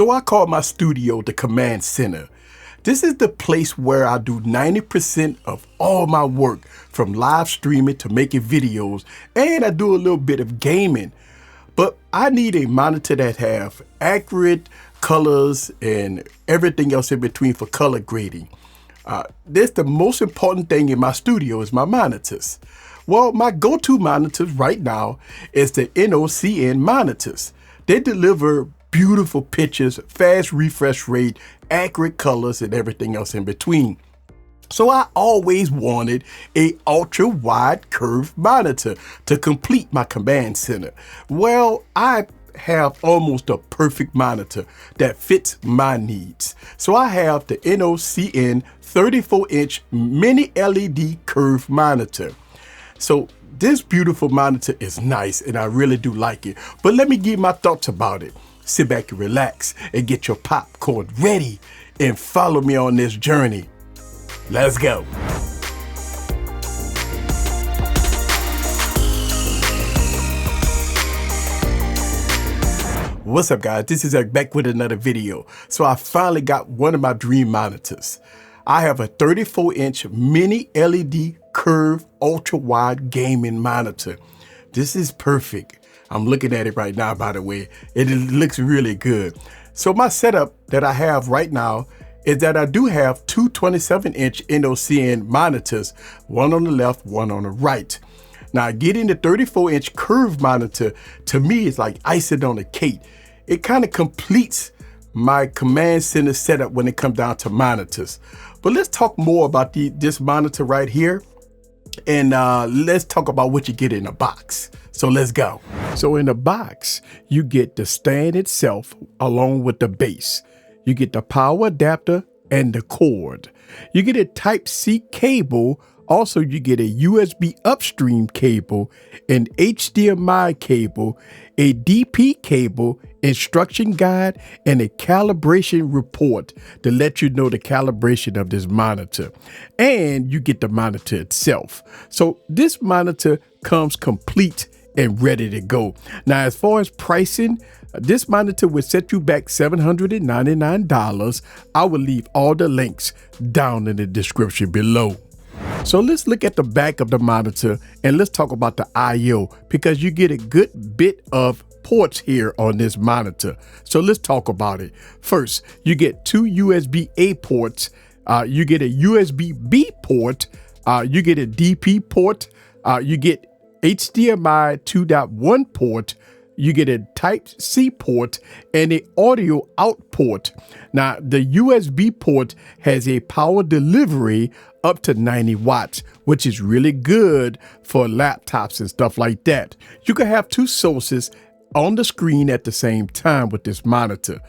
So I call my studio the command center. This is the place where I do 90% of all my work, from live streaming to making videos, and I do a little bit of gaming. But I need a monitor that have accurate colors and everything else in between for color grading. This the most important thing in my studio is my monitors. Well, my go-to monitors right now is the INNOCN monitors. They deliver beautiful pictures, fast refresh rate, accurate colors, and everything else in between. So I always wanted a ultra-wide curved monitor to complete my command center. Well, I have almost a perfect monitor that fits my needs. So I have the INNOCN 34-inch mini LED curved monitor. So this beautiful monitor is nice and I really do like it. But let me give my thoughts about it. Sit back and relax and get your popcorn ready and follow me on this journey. Let's go. What's up, guys? This is Eric back with another video. So I finally got one of my dream monitors. I have a 34-inch mini LED curved ultra-wide gaming monitor. This is perfect. I'm looking at it right now, by the way. It looks really good. So my setup that I have right now is that I do have two 27-inch INNOCN monitors, one on the left, one on the right. Now, getting the 34-inch curved monitor, to me, is like icing on a cake. It kind of completes my command center setup when it comes down to monitors. But let's talk more about this monitor right here. And let's talk about what you get in a box. So let's go. So in the box, you get the stand itself along with the base. You get the power adapter and the cord. You get a Type-C cable. Also, you get a USB upstream cable, an HDMI cable, a DP cable, instruction guide, and a calibration report to let you know the calibration of this monitor. And you get the monitor itself. So this monitor comes complete and ready to go. Now, as far as pricing, this monitor will set you back $799. I will leave all the links down in the description below. So let's look at the back of the monitor and let's talk about the I/O, because you get a good bit of ports here on this monitor. So let's talk about it. First, you get two USB-A ports. You get a USB-B port. You get a DP port. You get HDMI 2.1 port. You get a Type-C port and an audio out port. Now, the USB port has a power delivery up to 90 watts, which is really good for laptops and stuff like that. You can have two sources on the screen at the same time with this monitor.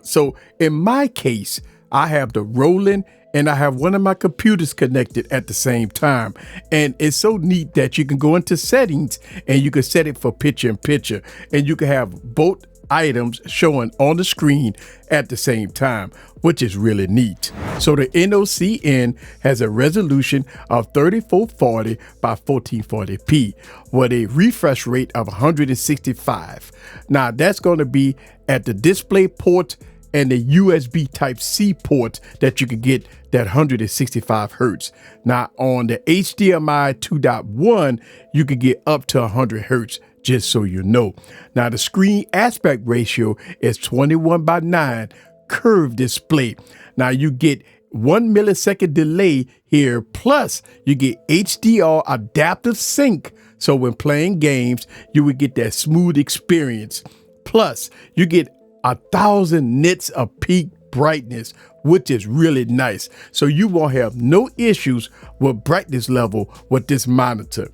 So in my case, I have the rolling and I have one of my computers connected at the same time. And it's so neat that you can go into settings and you can set it for picture in picture, and you can have both items showing on the screen at the same time, which is really neat. So the INNOCN has a resolution of 3440 by 1440p with a refresh rate of 165. Now that's going to be at the display port and the USB Type-C port that you can get that 165 hertz. Now on the HDMI 2.1, you can get up to 100 hertz, just so you know. Now the screen aspect ratio is 21:9 curved display. Now you get 1 millisecond delay here, plus you get HDR adaptive sync. So when playing games, you would get that smooth experience. Plus you get 1,000 nits of peak brightness, which is really nice. So you won't have no issues with brightness level with this monitor.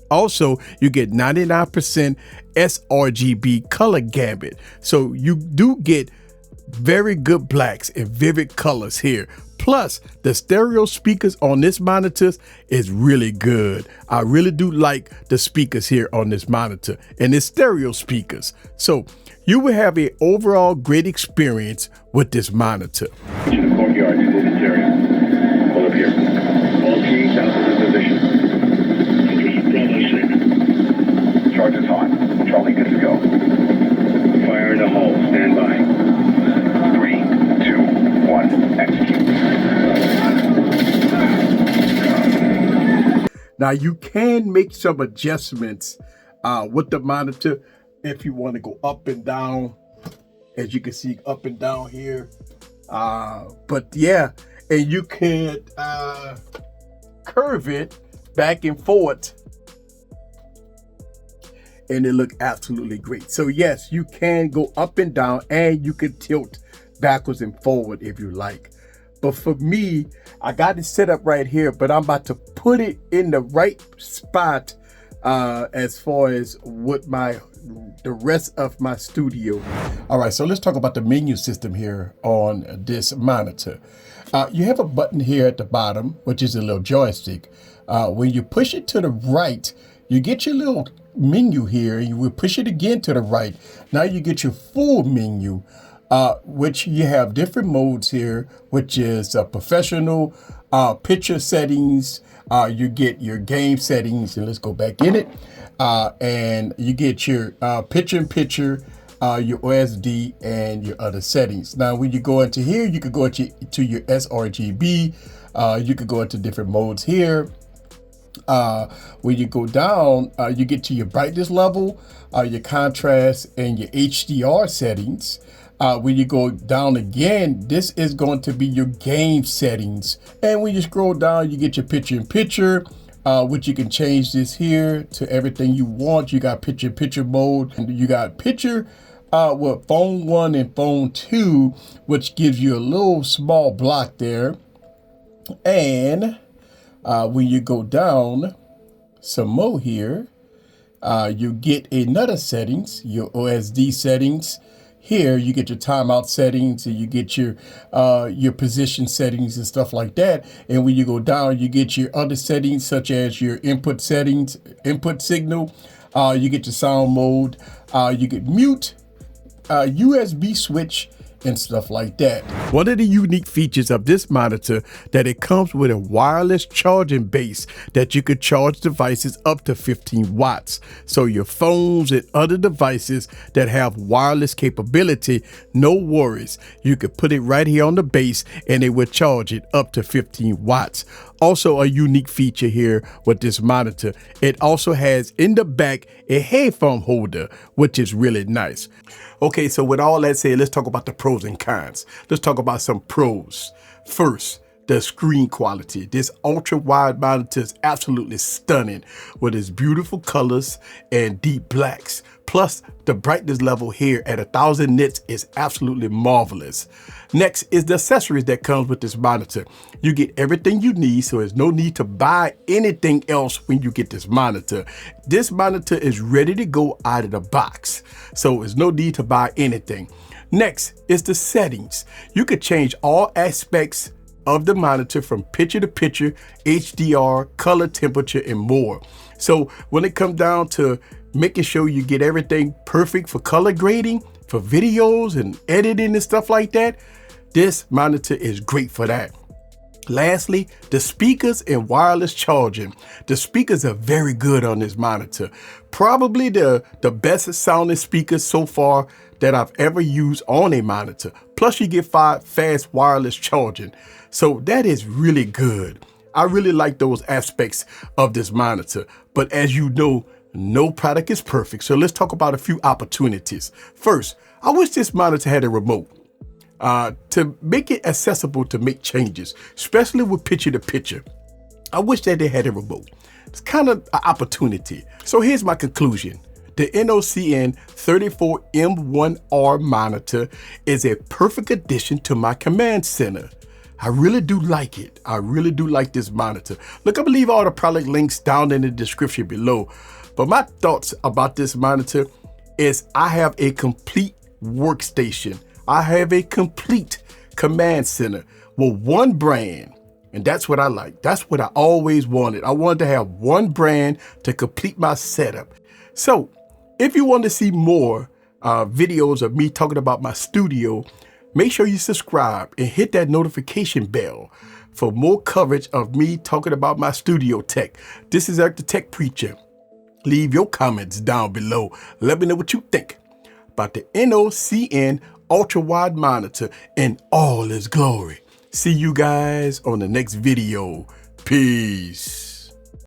Also, you get 99% sRGB color gamut. So you do get very good blacks and vivid colors here. Plus, the stereo speakers on this monitor is really good. I really do like the speakers here on this monitor, and it's stereo speakers. So you will have an overall great experience with this monitor. To the courtyard, move this area. Hold up here. All teams out of position. Bravo 6. Charge is hot. Charlie, good to go. Fire in the hole. Stand by. Now you can make some adjustments with the monitor if you want to go up and down, as you can see up and down here. But yeah, and you can curve it back and forth, and it look absolutely great. So yes, you can go up and down, and you can tilt backwards and forward if you like. But for me, I got it set up right here, but I'm about to put it in the right spot as far as what the rest of my studio. All right, so let's talk about the menu system here on this monitor. You have a button here at the bottom, which is a little joystick. When you push it to the right, you get your little menu here. You will push it again to the right. Now you get your full menu, which you have different modes here, which is professional, picture settings. You get your game settings, and let's go back in it. And you get your picture-in-picture, your OSD, and your other settings. Now, when you go into here, you could go to your sRGB. You could go into different modes here. When you go down, you get to your brightness level, your contrast, and your HDR settings. When you go down again, this is going to be your game settings. And when you scroll down, you get your picture-in-picture, which you can change this here to everything you want. You got picture-in-picture mode, and you got picture with phone 1 and phone 2, which gives you a little small block there. And when you go down some more here, you get another settings, your OSD settings. Here you get your timeout settings, and you get your position settings and stuff like that. And when you go down, you get your other settings, such as your input settings, input signal. You get your sound mode. You get mute, USB switch, and stuff like that. One of the unique features of this monitor that it comes with a wireless charging base that you could charge devices up to 15 watts. So your phones and other devices that have wireless capability, no worries. You could put it right here on the base and it will charge it up to 15 watts. Also a unique feature here with this monitor, it also has in the back a headphone holder, which is really nice. Okay, so with all that said, let's talk about the pros and cons. Let's talk about some pros. First, the screen quality. This ultra wide monitor is absolutely stunning with its beautiful colors and deep blacks. Plus, the brightness level here at 1000 nits is absolutely marvelous. Next is the accessories that comes with this monitor. You get everything you need, so there's no need to buy anything else when you get this monitor. This monitor is ready to go out of the box, so there's no need to buy anything. Next is the settings. You could change all aspects of the monitor from picture to picture, HDR, color, temperature, and more. So when it comes down to making sure you get everything perfect for color grading, for videos and editing and stuff like that, this monitor is great for that. Lastly, the speakers and wireless charging. The speakers are very good on this monitor. Probably the best sounding speakers so far that I've ever used on a monitor. Plus you get fast wireless charging. So that is really good. I really like those aspects of this monitor. But as you know, no product is perfect. So let's talk about a few opportunities. First, I wish this monitor had a remote to make it accessible to make changes, especially with picture to picture. I wish that they had a remote. It's kind of an opportunity. So here's my conclusion. The INNOCN 34M1R monitor is a perfect addition to my command center. I really do like it. I really do like this monitor. Look, I'm gonna leave all the product links down in the description below. But my thoughts about this monitor is I have a complete workstation. I have a complete command center with one brand. And that's what I like. That's what I always wanted. I wanted to have one brand to complete my setup. So if you want to see more videos of me talking about my studio, make sure you subscribe and hit that notification bell for more coverage of me talking about my studio tech. This is Eric the Tech Preacher. Leave your comments down below. Let me know what you think about the INNOCN ultra-wide monitor in all its glory. See you guys on the next video. Peace.